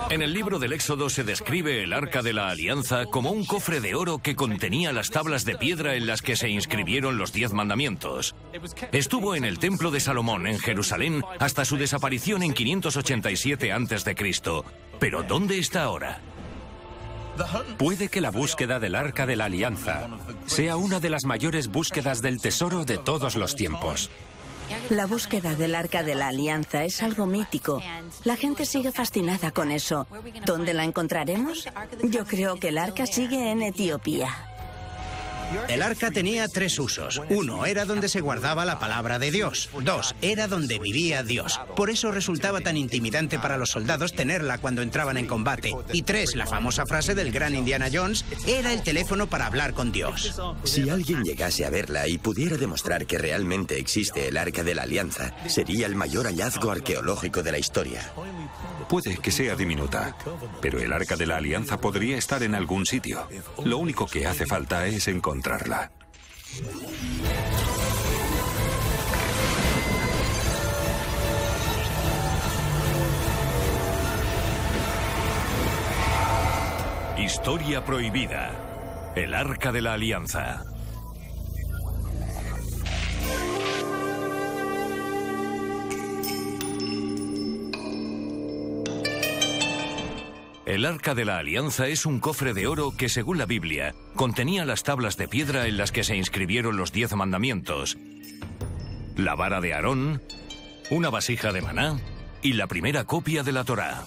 En el libro del Éxodo se describe el Arca de la Alianza como un cofre de oro que contenía las tablas de piedra en las que se inscribieron los 10 mandamientos. Estuvo en el Templo de Salomón, en Jerusalén, hasta su desaparición en 587 a.C. ¿Pero dónde está ahora? Puede que la búsqueda del Arca de la Alianza sea una de las mayores búsquedas del tesoro de todos los tiempos. La búsqueda del Arca de la Alianza es algo mítico. La gente sigue fascinada con eso. ¿Dónde la encontraremos? Yo creo que el Arca sigue en Etiopía. El arca tenía 3 usos. 1 era donde se guardaba la palabra de Dios. 2 era donde vivía Dios. Por eso resultaba tan intimidante para los soldados tenerla cuando entraban en combate. Y 3, la famosa frase del gran Indiana Jones, era el teléfono para hablar con Dios. Si alguien llegase a verla y pudiera demostrar que realmente existe el Arca de la Alianza, sería el mayor hallazgo arqueológico de la historia. Puede que sea diminuta, pero el Arca de la Alianza podría estar en algún sitio. Lo único que hace falta es encontrarla. Historia prohibida. El Arca de la Alianza. El Arca de la Alianza es un cofre de oro que, según la Biblia, contenía las tablas de piedra en las que se inscribieron los 10 mandamientos, la vara de Aarón, una vasija de maná y la primera copia de la Torá.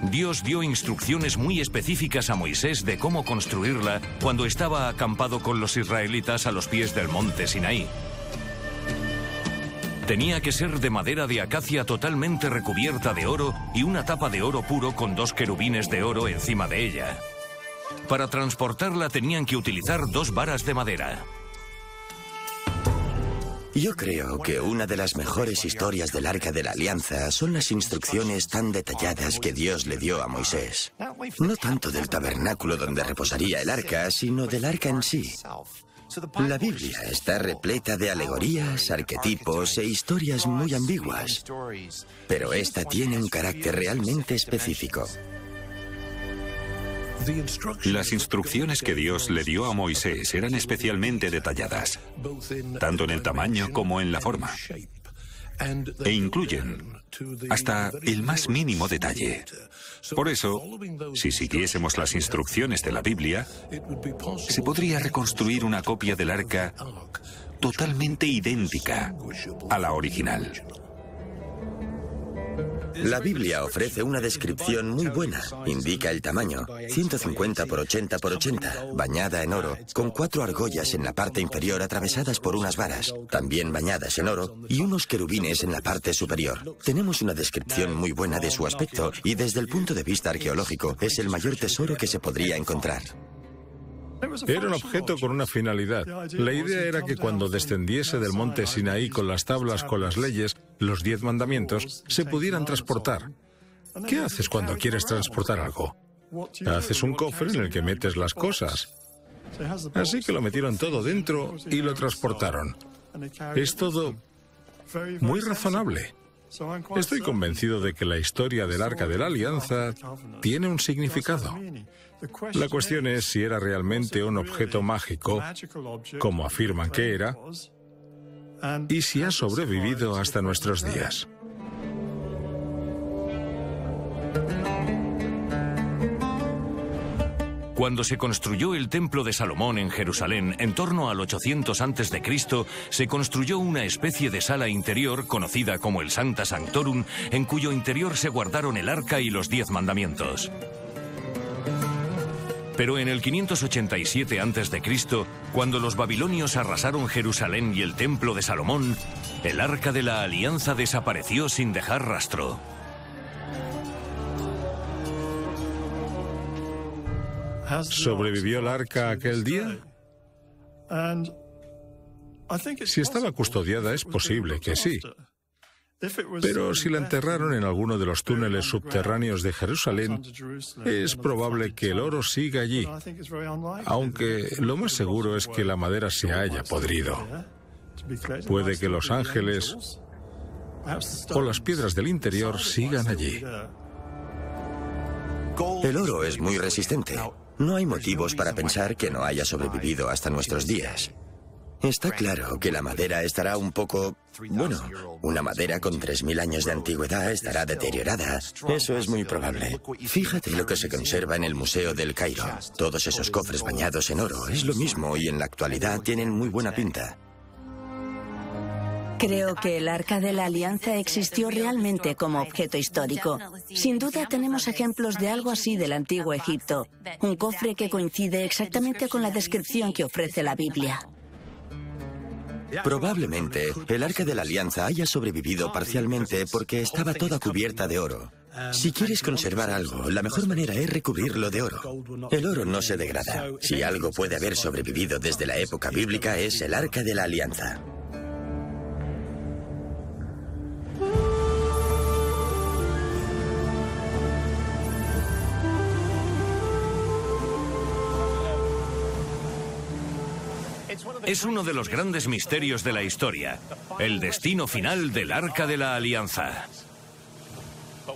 Dios dio instrucciones muy específicas a Moisés de cómo construirla cuando estaba acampado con los israelitas a los pies del monte Sinaí. Tenía que ser de madera de acacia totalmente recubierta de oro y una tapa de oro puro con 2 querubines de oro encima de ella. Para transportarla tenían que utilizar 2 varas de madera. Yo creo que una de las mejores historias del Arca de la Alianza son las instrucciones tan detalladas que Dios le dio a Moisés. No tanto del tabernáculo donde reposaría el arca, sino del arca en sí. La Biblia está repleta de alegorías, arquetipos e historias muy ambiguas, pero esta tiene un carácter realmente específico. Las instrucciones que Dios le dio a Moisés eran especialmente detalladas, tanto en el tamaño como en la forma, e incluyen hasta el más mínimo detalle. Por eso, si siguiésemos las instrucciones de la Biblia, se podría reconstruir una copia del arca totalmente idéntica a la original. La Biblia ofrece una descripción muy buena. Indica el tamaño, 150 por 80 por 80, bañada en oro, con 4 argollas en la parte inferior atravesadas por unas varas, también bañadas en oro, y unos querubines en la parte superior. Tenemos una descripción muy buena de su aspecto y desde el punto de vista arqueológico es el mayor tesoro que se podría encontrar. Era un objeto con una finalidad. La idea era que cuando descendiese del monte Sinaí con las tablas con las leyes, los 10 mandamientos, se pudieran transportar. ¿Qué haces cuando quieres transportar algo? Haces un cofre en el que metes las cosas. Así que lo metieron todo dentro y lo transportaron. Es todo muy razonable. Estoy convencido de que la historia del Arca de la Alianza tiene un significado. La cuestión es si era realmente un objeto mágico, como afirman que era, y si ha sobrevivido hasta nuestros días. Cuando se construyó el Templo de Salomón en Jerusalén, en torno al 800 a.C., se construyó una especie de sala interior conocida como el Sancta Sanctorum, en cuyo interior se guardaron el arca y los 10 mandamientos. Pero en el 587 a.C., cuando los babilonios arrasaron Jerusalén y el Templo de Salomón, el Arca de la Alianza desapareció sin dejar rastro. ¿Sobrevivió el arca aquel día? Si estaba custodiada, es posible que sí. Pero si la enterraron en alguno de los túneles subterráneos de Jerusalén, es probable que el oro siga allí, aunque lo más seguro es que la madera se haya podrido. Puede que los ángeles o las piedras del interior sigan allí. El oro es muy resistente. No hay motivos para pensar que no haya sobrevivido hasta nuestros días. Está claro que la madera estará un poco... Bueno, una madera con 3000 años de antigüedad estará deteriorada. Eso es muy probable. Fíjate lo que se conserva en el Museo del Cairo. Todos esos cofres bañados en oro. Es lo mismo y en la actualidad tienen muy buena pinta. Creo que el Arca de la Alianza existió realmente como objeto histórico. Sin duda tenemos ejemplos de algo así del antiguo Egipto. Un cofre que coincide exactamente con la descripción que ofrece la Biblia. Probablemente el Arca de la Alianza haya sobrevivido parcialmente porque estaba toda cubierta de oro. Si quieres conservar algo, la mejor manera es recubrirlo de oro. El oro no se degrada. Si algo puede haber sobrevivido desde la época bíblica es el Arca de la Alianza. Es uno de los grandes misterios de la historia, el destino final del Arca de la Alianza.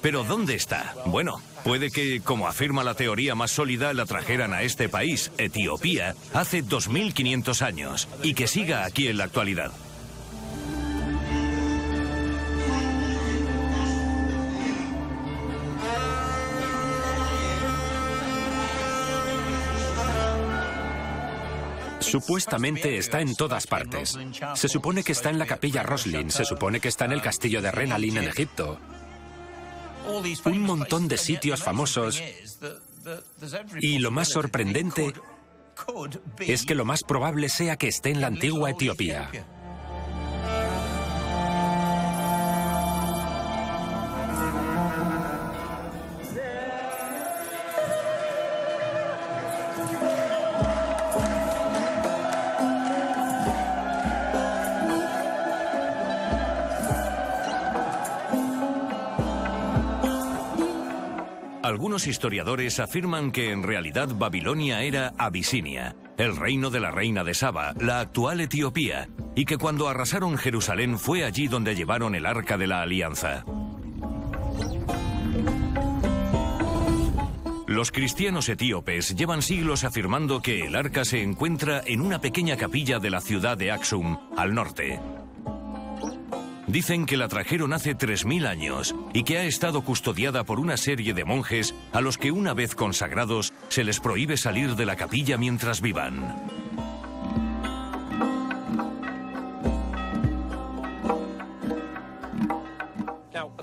¿Pero dónde está? Bueno, puede que, como afirma la teoría más sólida, la trajeran a este país, Etiopía, hace 2500 años, y que siga aquí en la actualidad. Supuestamente está en todas partes. Se supone que está en la capilla Roslin, se supone que está en el castillo de Renalin en Egipto. Un montón de sitios famosos. Y lo más sorprendente es que lo más probable sea que esté en la antigua Etiopía. Algunos historiadores afirman que en realidad Babilonia era Abisinia, el reino de la reina de Saba, la actual Etiopía, y que cuando arrasaron Jerusalén fue allí donde llevaron el Arca de la Alianza. Los cristianos etíopes llevan siglos afirmando que el arca se encuentra en una pequeña capilla de la ciudad de Aksum, al norte. Dicen que la trajeron hace 3000 años y que ha estado custodiada por una serie de monjes a los que una vez consagrados se les prohíbe salir de la capilla mientras vivan.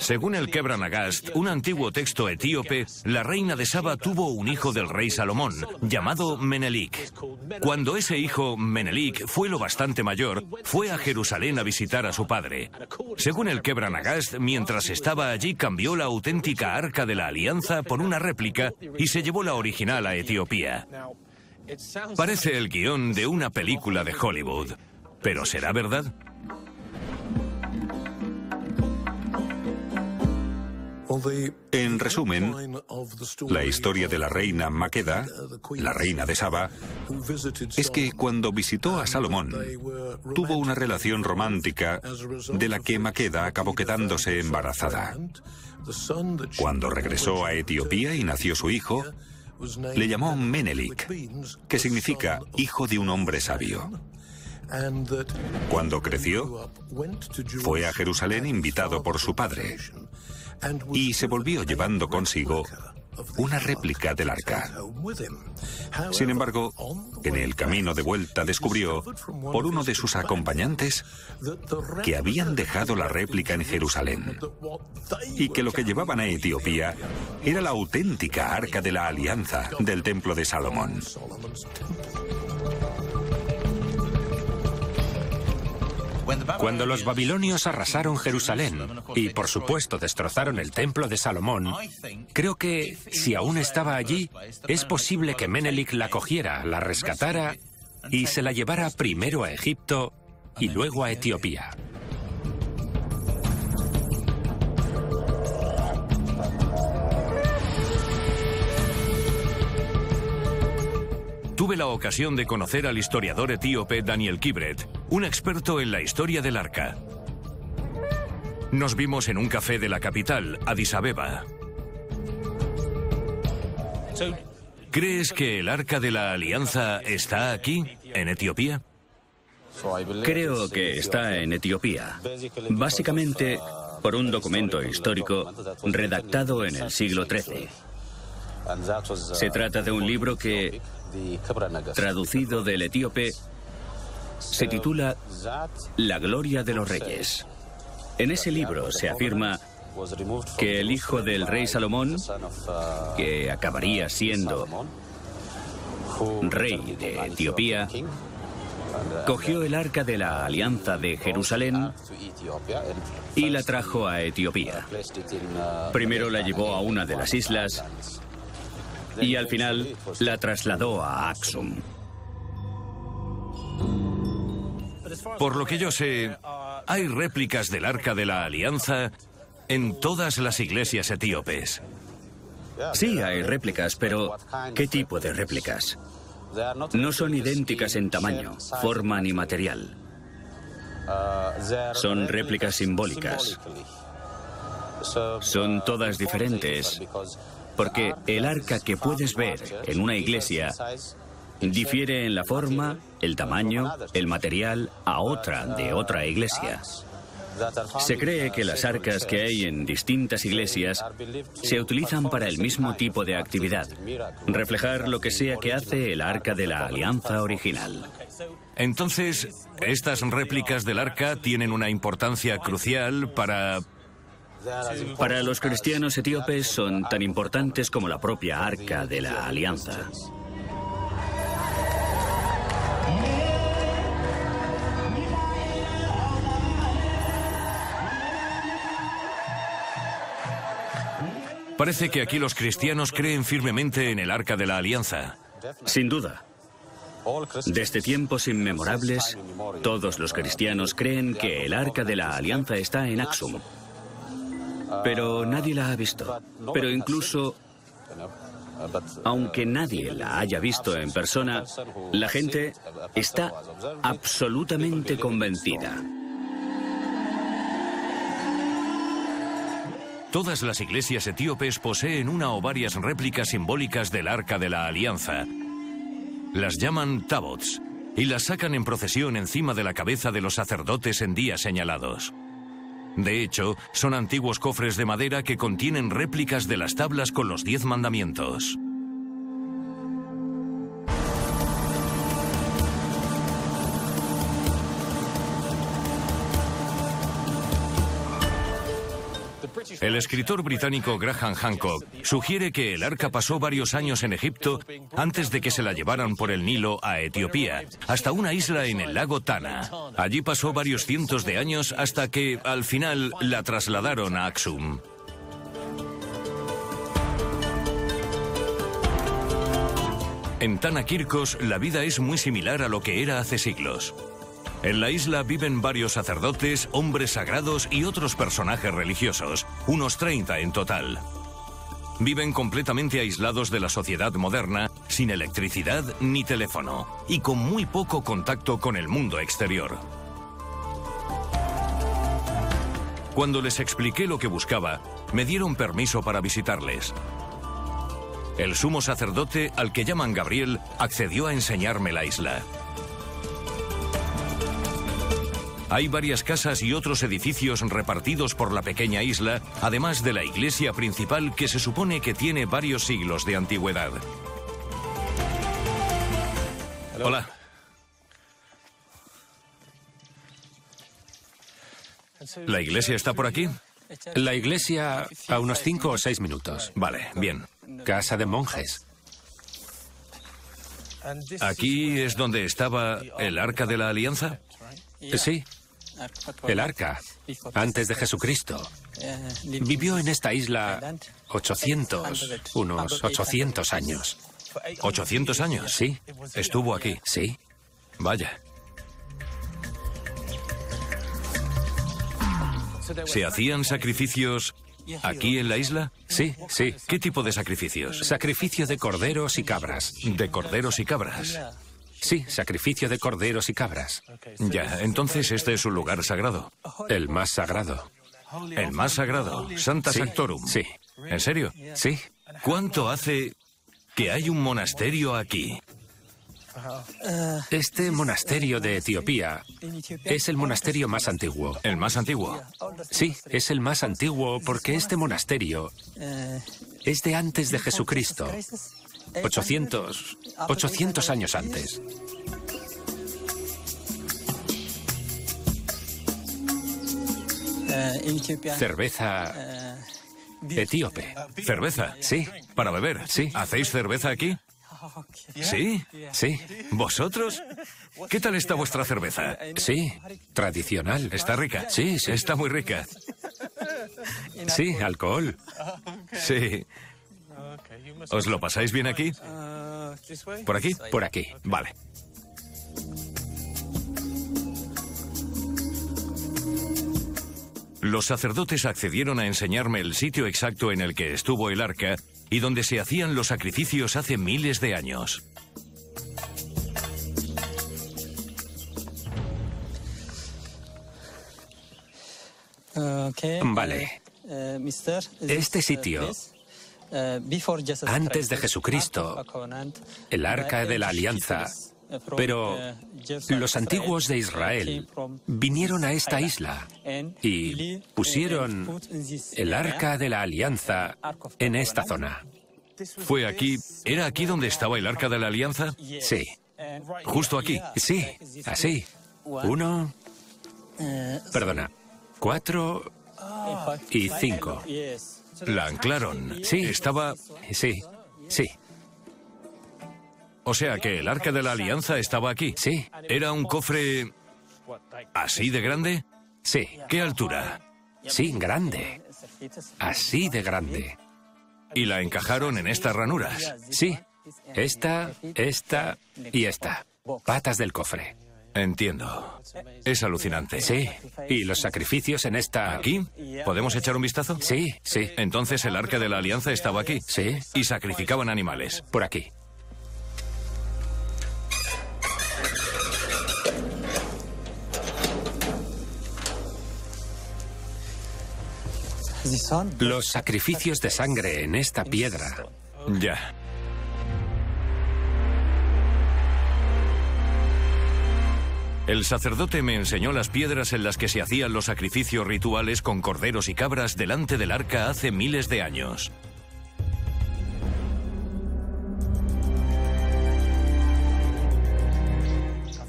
Según el Kebra Nagast, un antiguo texto etíope, la reina de Saba tuvo un hijo del rey Salomón, llamado Menelik. Cuando ese hijo, Menelik, fue lo bastante mayor, fue a Jerusalén a visitar a su padre. Según el Kebra Nagast, mientras estaba allí cambió la auténtica Arca de la Alianza por una réplica y se llevó la original a Etiopía. Parece el guión de una película de Hollywood. ¿Pero será verdad? En resumen, la historia de la reina Maqueda, la reina de Saba, es que cuando visitó a Salomón, tuvo una relación romántica de la que Maqueda acabó quedándose embarazada. Cuando regresó a Etiopía y nació su hijo, le llamó Menelik, que significa hijo de un hombre sabio. Cuando creció, fue a Jerusalén invitado por su padre y se volvió llevando consigo una réplica del arca. Sin embargo, en el camino de vuelta descubrió, por uno de sus acompañantes, que habían dejado la réplica en Jerusalén y que lo que llevaban a Etiopía era la auténtica Arca de la Alianza del Templo de Salomón. Cuando los babilonios arrasaron Jerusalén y, por supuesto, destrozaron el templo de Salomón, creo que, si aún estaba allí, es posible que Menelik la cogiera, la rescatara y se la llevara primero a Egipto y luego a Etiopía. Tuve la ocasión de conocer al historiador etíope Daniel Kibret, un experto en la historia del arca. Nos vimos en un café de la capital, Addis Abeba. ¿Crees que el Arca de la Alianza está aquí, en Etiopía? Creo que está en Etiopía, básicamente por un documento histórico redactado en el siglo XIII. Se trata de un libro que, traducido del etíope, se titula La gloria de los reyes. En ese libro se afirma que el hijo del rey Salomón, que acabaría siendo rey de Etiopía, cogió el Arca de la Alianza de Jerusalén y la trajo a Etiopía. Primero la llevó a una de las islas y al final la trasladó a Aksum. Por lo que yo sé, hay réplicas del Arca de la Alianza en todas las iglesias etíopes. Sí, hay réplicas, pero ¿qué tipo de réplicas? No son idénticas en tamaño, forma ni material. Son réplicas simbólicas. Son todas diferentes, porque el arca que puedes ver en una iglesia difiere en la forma, el tamaño, el material a otra de otra iglesia. Se cree que las arcas que hay en distintas iglesias se utilizan para el mismo tipo de actividad, reflejar lo que sea que hace el Arca de la Alianza original. Entonces, estas réplicas del Arca tienen una importancia crucial para... Para los cristianos etíopes son tan importantes como la propia Arca de la Alianza. Parece que aquí los cristianos creen firmemente en el Arca de la Alianza. Sin duda. Desde tiempos inmemorables, todos los cristianos creen que el Arca de la Alianza está en Aksum. Pero nadie la ha visto. Pero incluso, aunque nadie la haya visto en persona, la gente está absolutamente convencida. Todas las iglesias etíopes poseen una o varias réplicas simbólicas del Arca de la Alianza. Las llaman tabots y las sacan en procesión encima de la cabeza de los sacerdotes en días señalados. De hecho, son antiguos cofres de madera que contienen réplicas de las tablas con los 10 mandamientos. El escritor británico Graham Hancock sugiere que el arca pasó varios años en Egipto antes de que se la llevaran por el Nilo a Etiopía, hasta una isla en el lago Tana. Allí pasó varios cientos de años hasta que, al final, la trasladaron a Aksum. En Tana Kirkos, la vida es muy similar a lo que era hace siglos. En la isla viven varios sacerdotes, hombres sagrados y otros personajes religiosos, unos 30 en total. Viven completamente aislados de la sociedad moderna, sin electricidad ni teléfono, y con muy poco contacto con el mundo exterior. Cuando les expliqué lo que buscaba, me dieron permiso para visitarles. El sumo sacerdote, al que llaman Gabriel, accedió a enseñarme la isla. Hay varias casas y otros edificios repartidos por la pequeña isla, además de la iglesia principal que se supone que tiene varios siglos de antigüedad. Hola. ¿La iglesia está por aquí? La iglesia a unos 5 o 6 minutos. Vale, bien. Casa de monjes. ¿Aquí es donde estaba el Arca de la Alianza? Sí. El arca, antes de Jesucristo, vivió en esta isla unos 800 años. ¿800 años? Sí. Estuvo aquí. Sí. Vaya. ¿Se hacían sacrificios aquí en la isla? Sí, sí. ¿Qué tipo de sacrificios? Sacrificio de corderos y cabras. ¿De corderos y cabras? Sí, sacrificio de corderos y cabras. Ya, entonces este es un lugar sagrado. El más sagrado. El más sagrado, Santa Sanctorum. Sí. ¿En serio? Sí. ¿Cuánto hace que hay un monasterio aquí? Este monasterio de Etiopía es el monasterio más antiguo. ¿El más antiguo? Sí, es el más antiguo porque este monasterio es de antes de Jesucristo. 800 años antes. Cerveza etíope. ¿Cerveza? Sí. ¿Para beber? Sí. ¿Hacéis cerveza aquí? ¿Sí? Sí. ¿Vosotros? ¿Qué tal está vuestra cerveza? Sí. Tradicional. ¿Está rica? Sí, sí. Está muy rica. Sí, alcohol. Sí. ¿Os lo pasáis bien aquí? ¿Por aquí? Por aquí. Vale. Los sacerdotes accedieron a enseñarme el sitio exacto en el que estuvo el arca y donde se hacían los sacrificios hace miles de años. Vale. Este sitio, antes de Jesucristo, el Arca de la Alianza, pero los antiguos de Israel vinieron a esta isla y pusieron el Arca de la Alianza en esta zona. ¿Fue aquí? ¿Era aquí donde estaba el Arca de la Alianza? Sí. ¿Justo aquí? Sí, así. 4 y 5. La anclaron. Sí. Estaba... Sí, sí. O sea que el Arca de la Alianza estaba aquí. Sí. ¿Era un cofre así de grande? Sí. ¿Qué altura? Sí, grande. Así de grande. ¿Y la encajaron en estas ranuras? Sí. Esta y esta. Patas del cofre. Entiendo. Es alucinante. Sí. Y los sacrificios en esta... ¿Aquí? ¿Podemos echar un vistazo? Sí, sí. Entonces el Arca de la Alianza estaba aquí. Sí. Y sacrificaban animales. Por aquí. Los sacrificios de sangre en esta piedra. Ya. El sacerdote me enseñó las piedras en las que se hacían los sacrificios rituales con corderos y cabras delante del arca hace miles de años.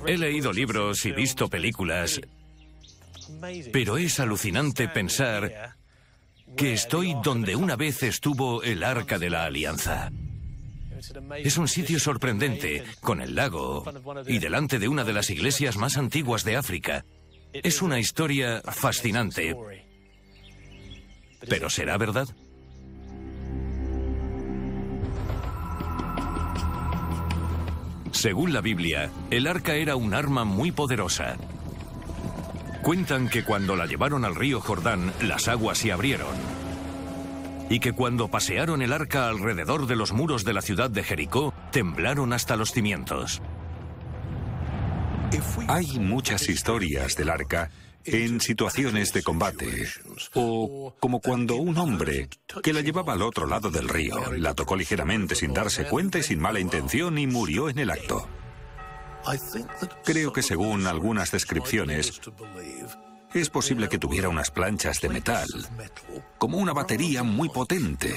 He leído libros y visto películas, pero es alucinante pensar que estoy donde una vez estuvo el Arca de la Alianza. Es un sitio sorprendente, con el lago y delante de una de las iglesias más antiguas de África. Es una historia fascinante. ¿Pero será verdad? Según la Biblia, el arca era un arma muy poderosa. Cuentan que cuando la llevaron al río Jordán, las aguas se abrieron. Y que cuando pasearon el arca alrededor de los muros de la ciudad de Jericó, temblaron hasta los cimientos. Hay muchas historias del arca en situaciones de combate, o como cuando un hombre que la llevaba al otro lado del río la tocó ligeramente sin darse cuenta y sin mala intención y murió en el acto. Creo que según algunas descripciones, es posible que tuviera unas planchas de metal, como una batería muy potente,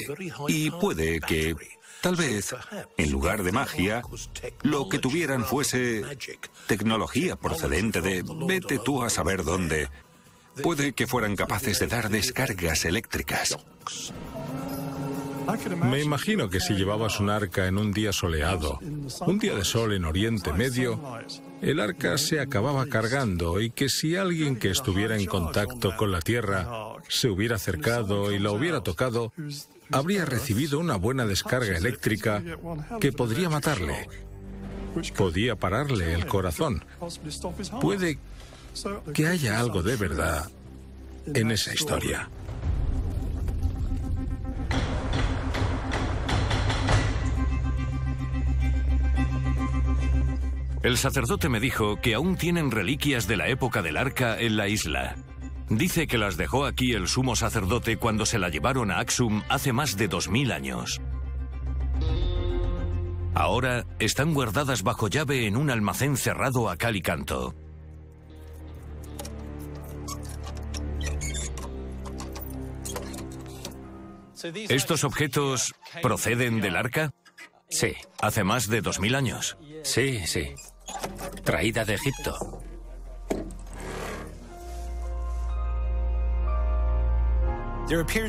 y puede que, tal vez, en lugar de magia, lo que tuvieran fuese tecnología procedente de vete tú a saber dónde. Puede que fueran capaces de dar descargas eléctricas. Me imagino que si llevabas un arca en un día soleado, un día de sol en Oriente Medio, el arca se acababa cargando y que si alguien que estuviera en contacto con la tierra se hubiera acercado y la hubiera tocado, habría recibido una buena descarga eléctrica que podría matarle. Podía pararle el corazón. Puede que haya algo de verdad en esa historia. El sacerdote me dijo que aún tienen reliquias de la época del arca en la isla. Dice que las dejó aquí el sumo sacerdote cuando se la llevaron a Axum hace más de 2000 años. Ahora están guardadas bajo llave en un almacén cerrado a cal y canto. ¿Estos objetos proceden del arca? Sí. Hace más de 2000 años. Sí, sí. Traída de Egipto.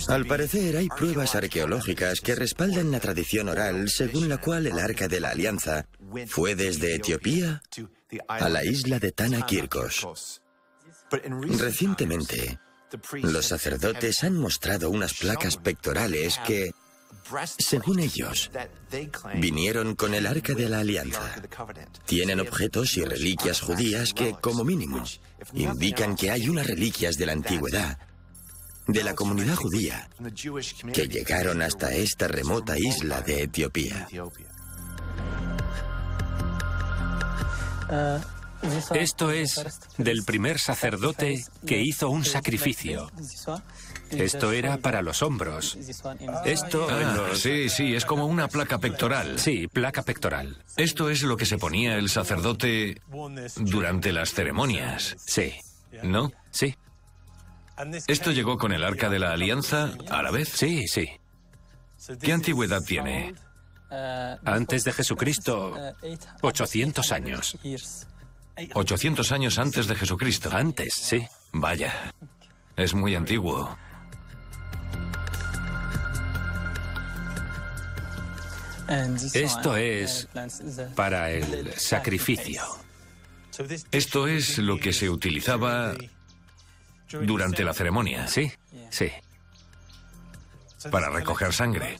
Al parecer hay pruebas arqueológicas que respaldan la tradición oral según la cual el Arca de la Alianza fue desde Etiopía a la isla de Tana-Kirkos. Recientemente, los sacerdotes han mostrado unas placas pectorales que, según ellos, vinieron con el Arca de la Alianza. Tienen objetos y reliquias judías que, como mínimo, indican que hay unas reliquias de la antigüedad, de la comunidad judía, que llegaron hasta esta remota isla de Etiopía. Esto es del primer sacerdote que hizo un sacrificio. Esto era para los hombros. Esto... Sí, sí, es como una placa pectoral. Sí, placa pectoral. Esto es lo que se ponía el sacerdote durante las ceremonias. Sí. ¿No? Sí. ¿Esto llegó con el Arca de la Alianza a la vez? Sí, sí. ¿Qué antigüedad tiene? Antes de Jesucristo, 800 años. 800 años antes de Jesucristo. Antes, sí. Vaya, es muy antiguo. Esto es para el sacrificio. Esto es lo que se utilizaba durante la ceremonia. Sí, sí. Para recoger sangre.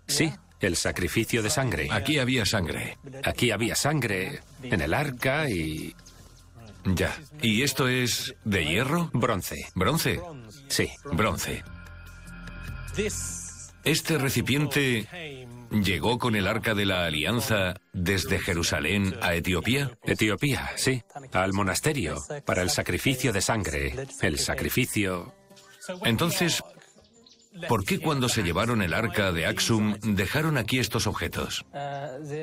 Sí, el sacrificio de sangre. Aquí había sangre. Aquí había sangre en el arca y... Ya. ¿Y esto es de hierro? Bronce. ¿Bronce? Sí. Bronce. Este recipiente llegó con el Arca de la Alianza desde Jerusalén a Etiopía. Etiopía, sí. Al monasterio, para el sacrificio de sangre. El sacrificio... Entonces, ¿por qué cuando se llevaron el Arca de Axum dejaron aquí estos objetos?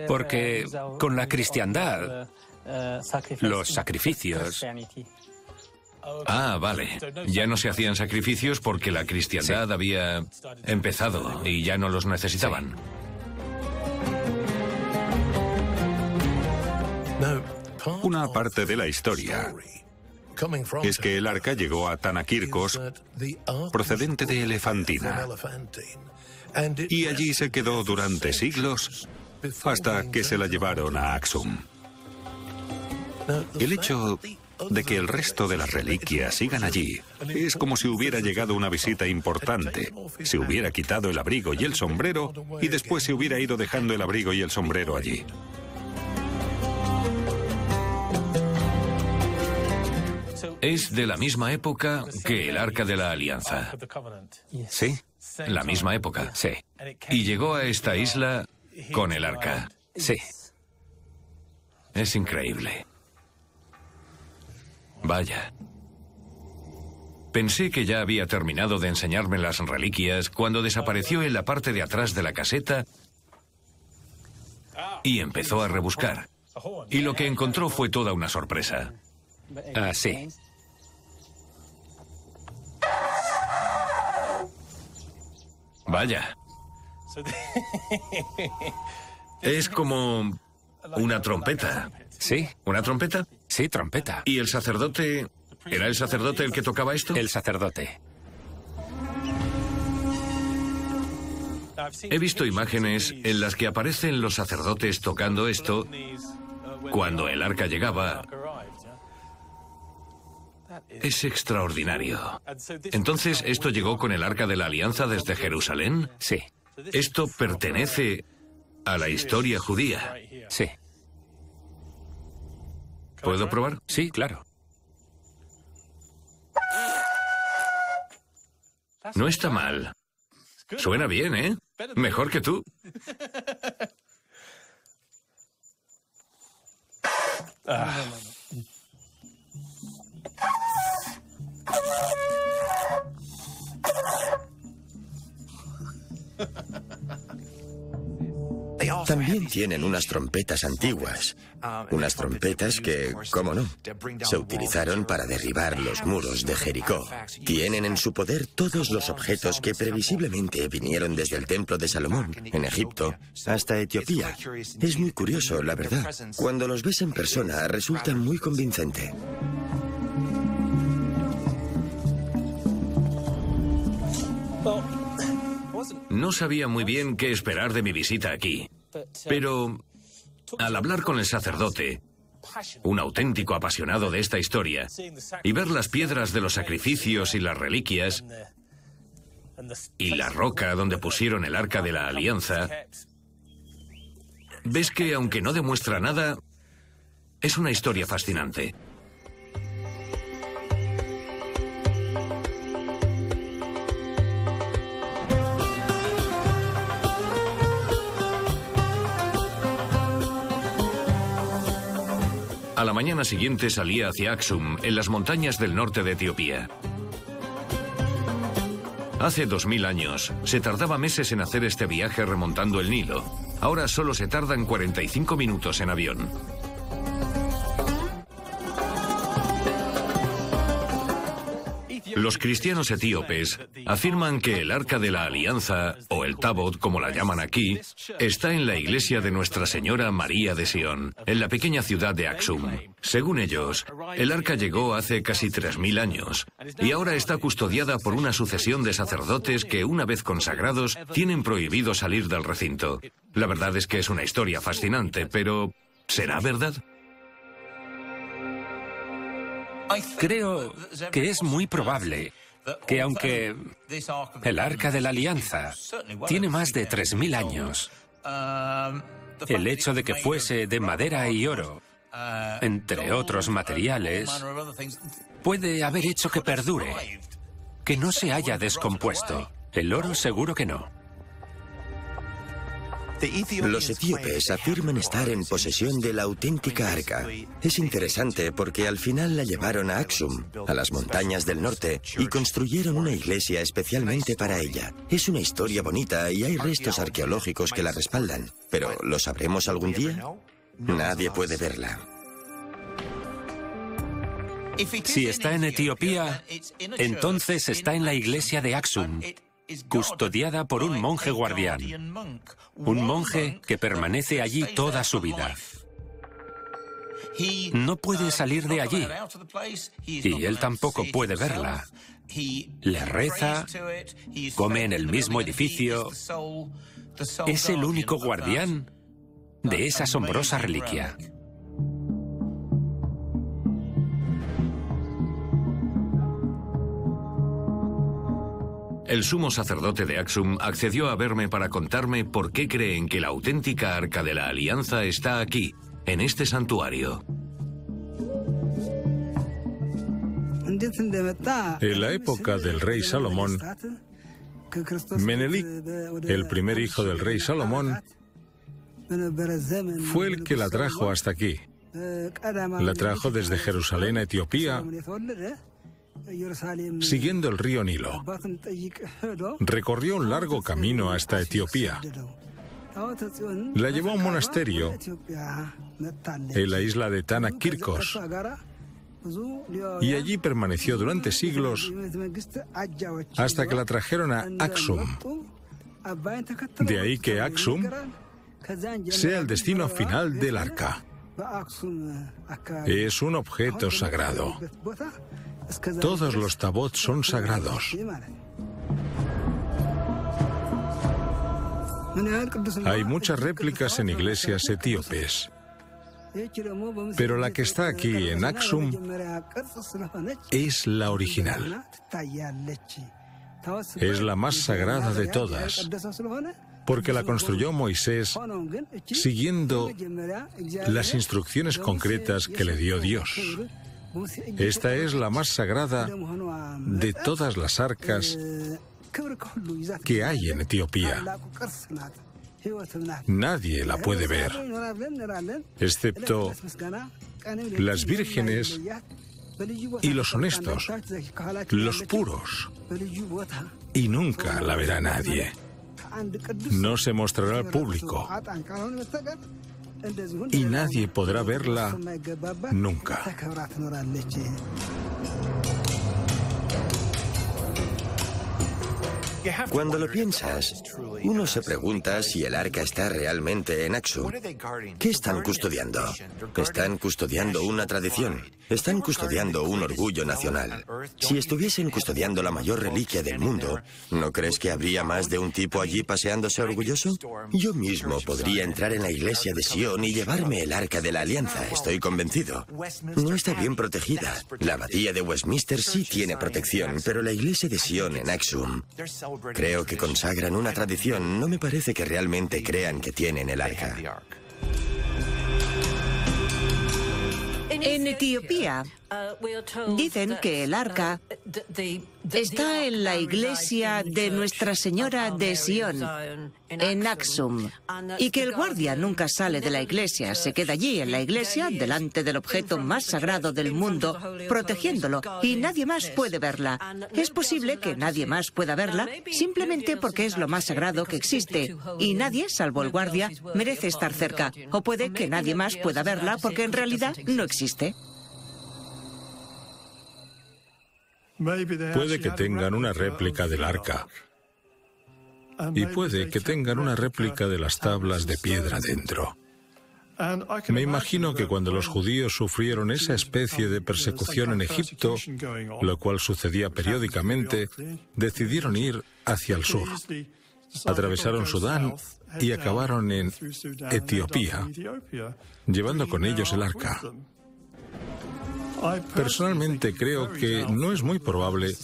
Porque con la cristiandad, los sacrificios... Ah, vale. Ya no se hacían sacrificios porque la cristiandad había empezado y ya no los necesitaban. Una parte de la historia es que el arca llegó a Tana-Kirkos procedente de Elefantina y allí se quedó durante siglos hasta que se la llevaron a Axum. El hecho de que el resto de las reliquias sigan allí es como si hubiera llegado una visita importante, se hubiera quitado el abrigo y el sombrero y después se hubiera ido dejando el abrigo y el sombrero allí. Es de la misma época que el Arca de la Alianza. ¿Sí? La misma época. Sí. Y llegó a esta isla con el Arca. Sí. Es increíble. Vaya. Pensé que ya había terminado de enseñarme las reliquias cuando desapareció en la parte de atrás de la caseta y empezó a rebuscar. Y lo que encontró fue toda una sorpresa. Ah, sí. Vaya. Es como una trompeta. ¿Sí? ¿Una trompeta? Sí, trompeta. ¿Y el sacerdote? ¿Era el sacerdote el que tocaba esto? El sacerdote. He visto imágenes en las que aparecen los sacerdotes tocando esto cuando el arca llegaba. Es extraordinario. Entonces, ¿esto llegó con el Arca de la Alianza desde Jerusalén? Sí. ¿Esto pertenece a la historia judía? Sí. ¿Puedo probar? Sí, claro. No está mal. Suena bien, ¿eh? Mejor que tú. También tienen unas trompetas antiguas. Unas trompetas que, cómo no, se utilizaron para derribar los muros de Jericó. Tienen en su poder todos los objetos que previsiblemente vinieron desde el templo de Salomón, en Egipto, hasta Etiopía. Es muy curioso, la verdad. Cuando los ves en persona, resultan muy convincente. No sabía muy bien qué esperar de mi visita aquí, pero al hablar con el sacerdote, un auténtico apasionado de esta historia, y ver las piedras de los sacrificios y las reliquias, y la roca donde pusieron el Arca de la Alianza, ves que, aunque no demuestra nada, es una historia fascinante. A la mañana siguiente salía hacia Aksum, en las montañas del norte de Etiopía. Hace 2000 años, se tardaba meses en hacer este viaje remontando el Nilo. Ahora solo se tardan 45 minutos en avión. Los cristianos etíopes afirman que el Arca de la Alianza, o el Tabot, como la llaman aquí, está en la iglesia de Nuestra Señora María de Sion, en la pequeña ciudad de Aksum. Según ellos, el Arca llegó hace casi 3000 años, y ahora está custodiada por una sucesión de sacerdotes que, una vez consagrados, tienen prohibido salir del recinto. La verdad es que es una historia fascinante, pero ¿será verdad? Creo que es muy probable que, aunque el Arca de la Alianza tiene más de 3000 años, el hecho de que fuese de madera y oro, entre otros materiales, puede haber hecho que perdure, que no se haya descompuesto. El oro seguro que no. Los etíopes afirman estar en posesión de la auténtica arca. Es interesante porque al final la llevaron a Aksum, a las montañas del norte, y construyeron una iglesia especialmente para ella. Es una historia bonita y hay restos arqueológicos que la respaldan. Pero ¿lo sabremos algún día? Nadie puede verla. Si está en Etiopía, entonces está en la iglesia de Aksum, custodiada por un monje guardián. Un monje que permanece allí toda su vida. No puede salir de allí, y él tampoco puede verla. Le reza, come en el mismo edificio. Es el único guardián de esa asombrosa reliquia. El sumo sacerdote de Aksum accedió a verme para contarme por qué creen que la auténtica Arca de la Alianza está aquí, en este santuario. En la época del rey Salomón, Menelik, el primer hijo del rey Salomón, fue el que la trajo hasta aquí. La trajo desde Jerusalén a Etiopía, siguiendo el río Nilo. Recorrió un largo camino hasta Etiopía. La llevó a un monasterio en la isla de Tanakirkos, y allí permaneció durante siglos hasta que la trajeron a Aksum. De ahí que Aksum sea el destino final del arca. Es un objeto sagrado. Todos los tabot son sagrados. Hay muchas réplicas en iglesias etíopes, pero la que está aquí en Aksum es la original. Es la más sagrada de todas, porque la construyó Moisés siguiendo las instrucciones concretas que le dio Dios. Esta es la más sagrada de todas las arcas que hay en Etiopía. Nadie la puede ver, excepto las vírgenes y los honestos, los puros, y nunca la verá nadie. no se mostrará al público y nadie podrá verla nunca. Cuando lo piensas, uno se pregunta si el arca está realmente en Aksum. ¿Qué están custodiando? Están custodiando una tradición. Están custodiando un orgullo nacional. Si estuviesen custodiando la mayor reliquia del mundo, ¿no crees que habría más de un tipo allí paseándose orgulloso? Yo mismo podría entrar en la iglesia de Sion y llevarme el arca de la alianza, estoy convencido. No está bien protegida. La abadía de Westminster sí tiene protección, pero la iglesia de Sion en Aksum, creo que consagran una tradición. No me parece que realmente crean que tienen el arca. En Etiopía dicen que el arca está en la iglesia de Nuestra Señora de Sion, en Aksum, y que el guardia nunca sale de la iglesia, se queda allí en la iglesia, delante del objeto más sagrado del mundo, protegiéndolo, y nadie más puede verla. Es posible que nadie más pueda verla simplemente porque es lo más sagrado que existe, y nadie, salvo el guardia, merece estar cerca, o puede que nadie más pueda verla porque en realidad no existe. Puede que tengan una réplica del arca. Y puede que tengan una réplica de las tablas de piedra dentro. Me imagino que cuando los judíos sufrieron esa especie de persecución en Egipto, lo cual sucedía periódicamente, decidieron ir hacia el sur. Atravesaron Sudán y acabaron en Etiopía, llevando con ellos el arca. Personalmente creo que no es muy probable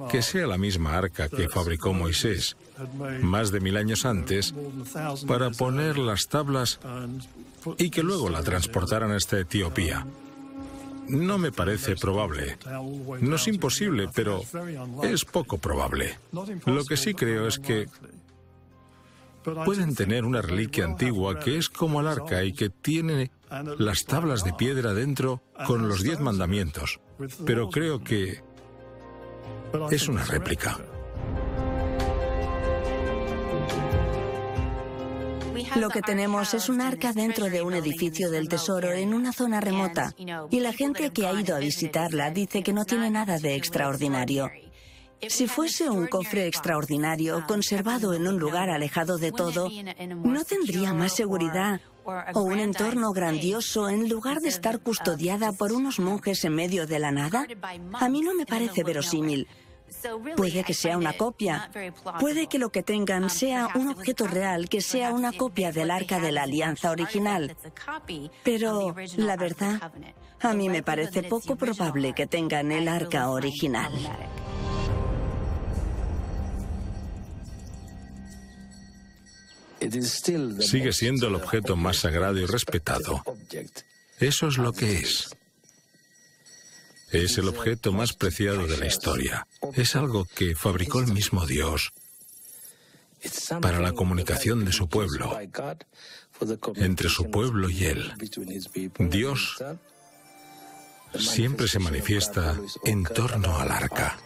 que sea la misma arca que fabricó Moisés más de 1000 años antes para poner las tablas y que luego la transportaran hasta Etiopía. No me parece probable. No es imposible, pero es poco probable. Lo que sí creo es que pueden tener una reliquia antigua que es como el arca y que tiene las tablas de piedra dentro con los 10 mandamientos. Pero creo que es una réplica. Lo que tenemos es un arca dentro de un edificio del tesoro en una zona remota. Y la gente que ha ido a visitarla dice que no tiene nada de extraordinario. Si fuese un cofre extraordinario, conservado en un lugar alejado de todo, ¿no tendría más seguridad o un entorno grandioso en lugar de estar custodiada por unos monjes en medio de la nada? A mí no me parece verosímil. Puede que sea una copia. Puede que lo que tengan sea un objeto real, que sea una copia del Arca de la Alianza original. Pero, la verdad, a mí me parece poco probable que tengan el Arca original. Sigue siendo el objeto más sagrado y respetado. Eso es lo que es. Es el objeto más preciado de la historia. Es algo que fabricó el mismo Dios para la comunicación de su pueblo, entre su pueblo y Él. Dios siempre se manifiesta en torno al arca.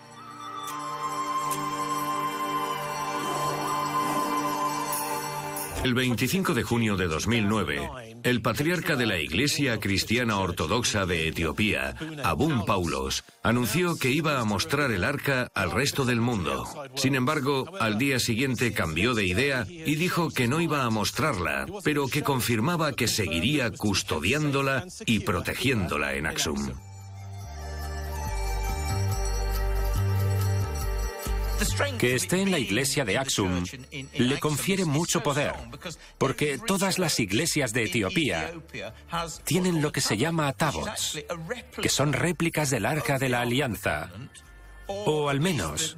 El 25 de junio de 2009, el patriarca de la Iglesia Cristiana Ortodoxa de Etiopía, Abun Paulos, anunció que iba a mostrar el arca al resto del mundo. Sin embargo, al día siguiente cambió de idea y dijo que no iba a mostrarla, pero que confirmaba que seguiría custodiándola y protegiéndola en Aksum. Que esté en la iglesia de Aksum le confiere mucho poder, porque todas las iglesias de Etiopía tienen lo que se llama tabots, que son réplicas del Arca de la Alianza, o al menos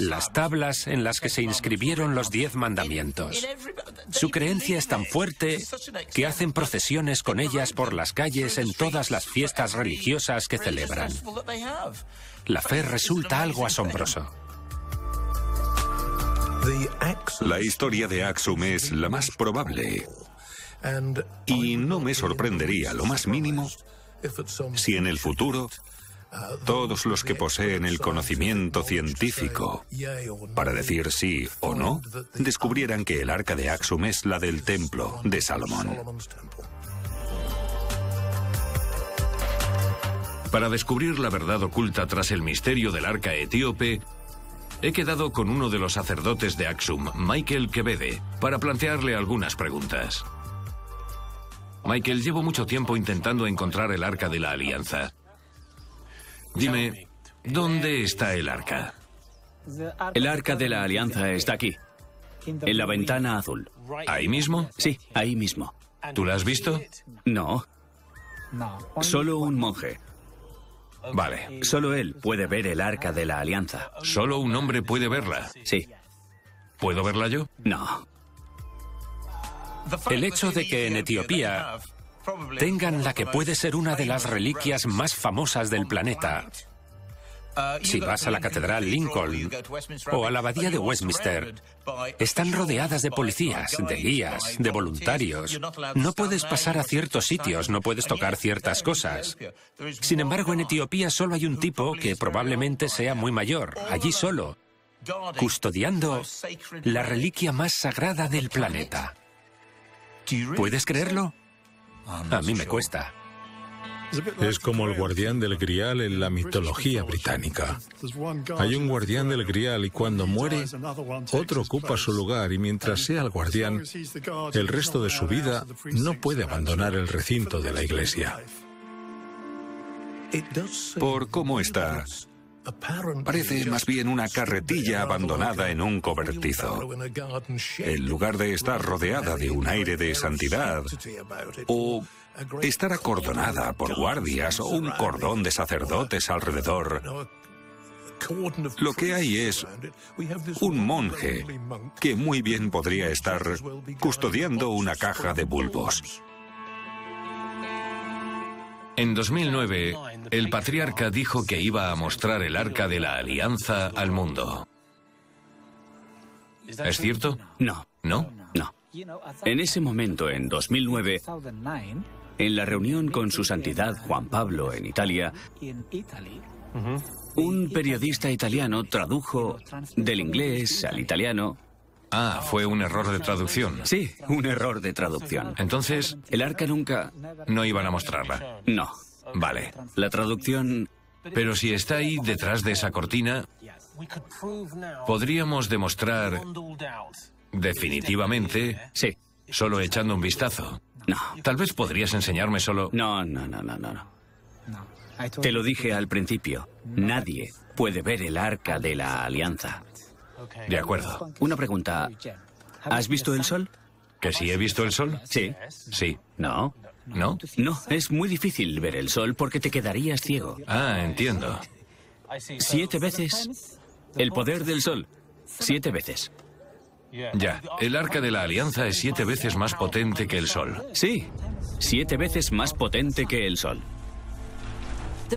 las tablas en las que se inscribieron los 10 mandamientos. Su creencia es tan fuerte que hacen procesiones con ellas por las calles en todas las fiestas religiosas que celebran. La fe resulta algo asombroso. La historia de Aksum es la más probable. Y no me sorprendería lo más mínimo si en el futuro todos los que poseen el conocimiento científico para decir sí o no, descubrieran que el arca de Axum es la del templo de Salomón. Para descubrir la verdad oculta tras el misterio del arca etíope, he quedado con uno de los sacerdotes de Axum, Michael Kebede, para plantearle algunas preguntas. Michael, llevo mucho tiempo intentando encontrar el arca de la alianza. Dime, ¿dónde está el arca? El arca de la alianza está aquí, en la ventana azul. ¿Ahí mismo? Sí, ahí mismo. ¿Tú la has visto? No. Solo un monje. Vale. Solo él puede ver el arca de la alianza. ¿Solo un hombre puede verla? Sí. ¿Puedo verla yo? No. El hecho de que en Etiopía tengan la que puede ser una de las reliquias más famosas del planeta. Si vas a la Catedral Lincoln o a la Abadía de Westminster, están rodeadas de policías, de guías, de voluntarios. No puedes pasar a ciertos sitios, no puedes tocar ciertas cosas. Sin embargo, en Etiopía solo hay un tipo que probablemente sea muy mayor, allí solo, custodiando la reliquia más sagrada del planeta. ¿Puedes creerlo? A mí me cuesta. Es como el guardián del Grial en la mitología británica. Hay un guardián del Grial y cuando muere, otro ocupa su lugar y mientras sea el guardián, el resto de su vida no puede abandonar el recinto de la iglesia. Por cómo está, parece más bien una carretilla abandonada en un cobertizo. En lugar de estar rodeada de un aire de santidad, o estar acordonada por guardias o un cordón de sacerdotes alrededor, lo que hay es un monje que muy bien podría estar custodiando una caja de bulbos. En 2009, el patriarca dijo que iba a mostrar el arca de la alianza al mundo. ¿Es cierto? No. ¿No? No. En ese momento, en 2009, en la reunión con su santidad Juan Pablo en Italia, un periodista italiano tradujo del inglés al italiano. Ah, fue un error de traducción. Sí, un error de traducción. Entonces, el arca nunca... no iban a mostrarla. No. Vale. La traducción... Pero si está ahí detrás de esa cortina, podríamos demostrar definitivamente, sí, solo echando un vistazo. No. Tal vez podrías enseñarme solo... No. Te lo dije al principio. Nadie puede ver el arca de la alianza. De acuerdo. Una pregunta. ¿Has visto el sol? ¿Que sí he visto el sol? Sí. Sí. No. ¿No? No, es muy difícil ver el sol porque te quedarías ciego. Ah, entiendo. 7 veces el poder del sol. 7 veces. Ya, el arca de la alianza es 7 veces más potente que el sol. Sí, 7 veces más potente que el sol.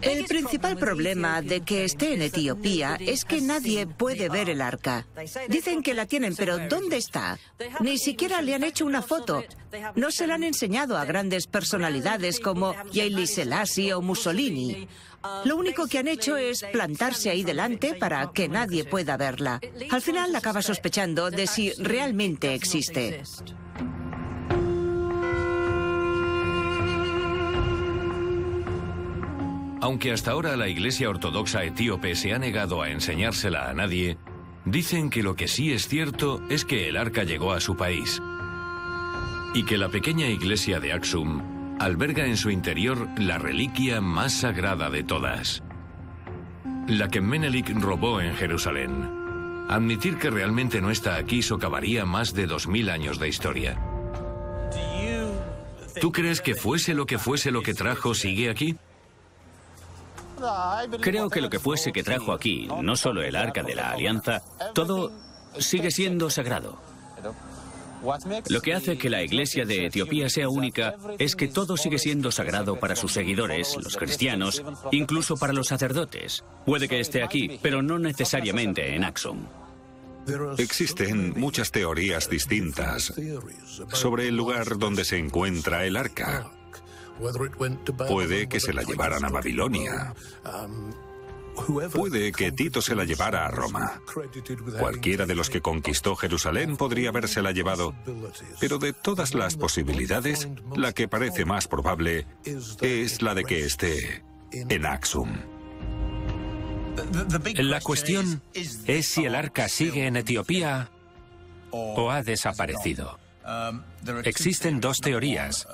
El principal problema de que esté en Etiopía es que nadie puede ver el arca. Dicen que la tienen, pero ¿dónde está? Ni siquiera le han hecho una foto. No se la han enseñado a grandes personalidades como Haile Selassie o Mussolini. Lo único que han hecho es plantarse ahí delante para que nadie pueda verla. Al final acaba sospechando de si realmente existe. Aunque hasta ahora la Iglesia Ortodoxa etíope se ha negado a enseñársela a nadie, dicen que lo que sí es cierto es que el arca llegó a su país y que la pequeña iglesia de Axum alberga en su interior la reliquia más sagrada de todas, la que Menelik robó en Jerusalén. Admitir que realmente no está aquí socavaría más de 2000 años de historia. ¿Tú crees que fuese lo que trajo sigue aquí? Creo que lo que fuese que trajo aquí, no solo el arca de la alianza, todo sigue siendo sagrado. Lo que hace que la iglesia de Etiopía sea única es que todo sigue siendo sagrado para sus seguidores, los cristianos, incluso para los sacerdotes. Puede que esté aquí, pero no necesariamente en Axum. Existen muchas teorías distintas sobre el lugar donde se encuentra el arca. Puede que se la llevaran a Babilonia. Puede que Tito se la llevara a Roma. Cualquiera de los que conquistó Jerusalén podría habérsela llevado. Pero de todas las posibilidades, la que parece más probable es la de que esté en Axum. La cuestión es si el arca sigue en Etiopía o ha desaparecido. Existen dos teorías.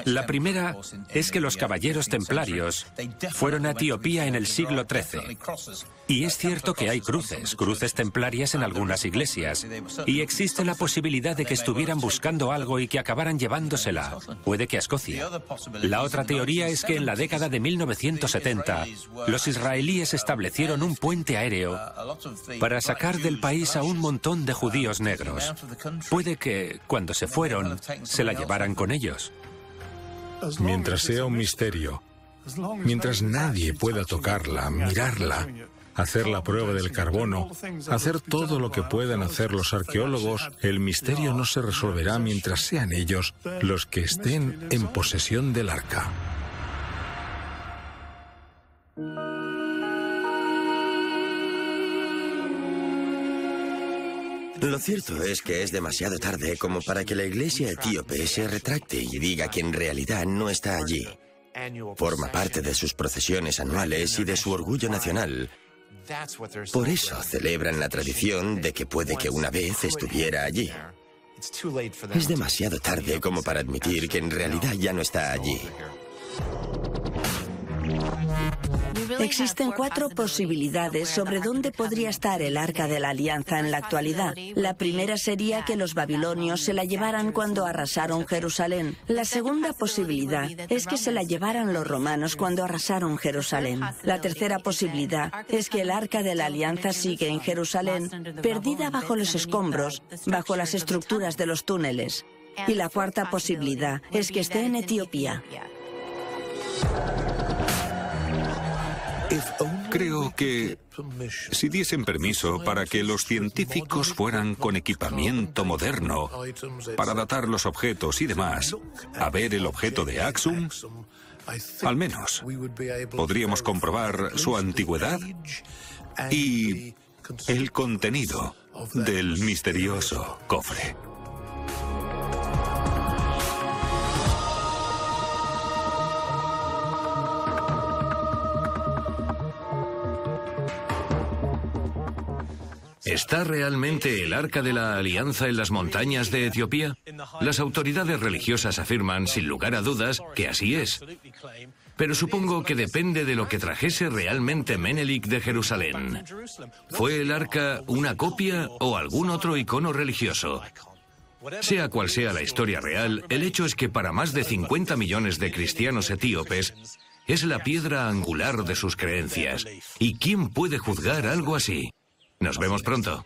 La primera es que los caballeros templarios fueron a Etiopía en el siglo XIII. Y es cierto que hay cruces templarias en algunas iglesias. Y existe la posibilidad de que estuvieran buscando algo y que acabaran llevándosela. Puede que a Escocia. La otra teoría es que en la década de 1970, los israelíes establecieron un puente aéreo para sacar del país a un montón de judíos negros. Puede que, cuando se fueron, se la llevaran con ellos. Mientras sea un misterio, mientras nadie pueda tocarla, mirarla, hacer la prueba del carbono, hacer todo lo que puedan hacer los arqueólogos, el misterio no se resolverá mientras sean ellos los que estén en posesión del arca. Lo cierto es que es demasiado tarde como para que la iglesia etíope se retracte y diga que en realidad no está allí. Forma parte de sus procesiones anuales y de su orgullo nacional. Por eso celebran la tradición de que puede que una vez estuviera allí. Es demasiado tarde como para admitir que en realidad ya no está allí. Existen 4 posibilidades sobre dónde podría estar el Arca de la Alianza en la actualidad. La primera sería que los babilonios se la llevaran cuando arrasaron Jerusalén. La segunda posibilidad es que se la llevaran los romanos cuando arrasaron Jerusalén. La tercera posibilidad es que el Arca de la Alianza sigue en Jerusalén, perdida bajo los escombros, bajo las estructuras de los túneles. Y la cuarta posibilidad es que esté en Etiopía. Creo que si diesen permiso para que los científicos fueran con equipamiento moderno para datar los objetos y demás, a ver el objeto de Axum, al menos podríamos comprobar su antigüedad y el contenido del misterioso cofre. ¿Está realmente el Arca de la Alianza en las montañas de Etiopía? Las autoridades religiosas afirman, sin lugar a dudas, que así es. Pero supongo que depende de lo que trajese realmente Menelik de Jerusalén. ¿Fue el Arca una copia o algún otro icono religioso? Sea cual sea la historia real, el hecho es que para más de 50 millones de cristianos etíopes, es la piedra angular de sus creencias. ¿Y quién puede juzgar algo así? Nos vemos pronto.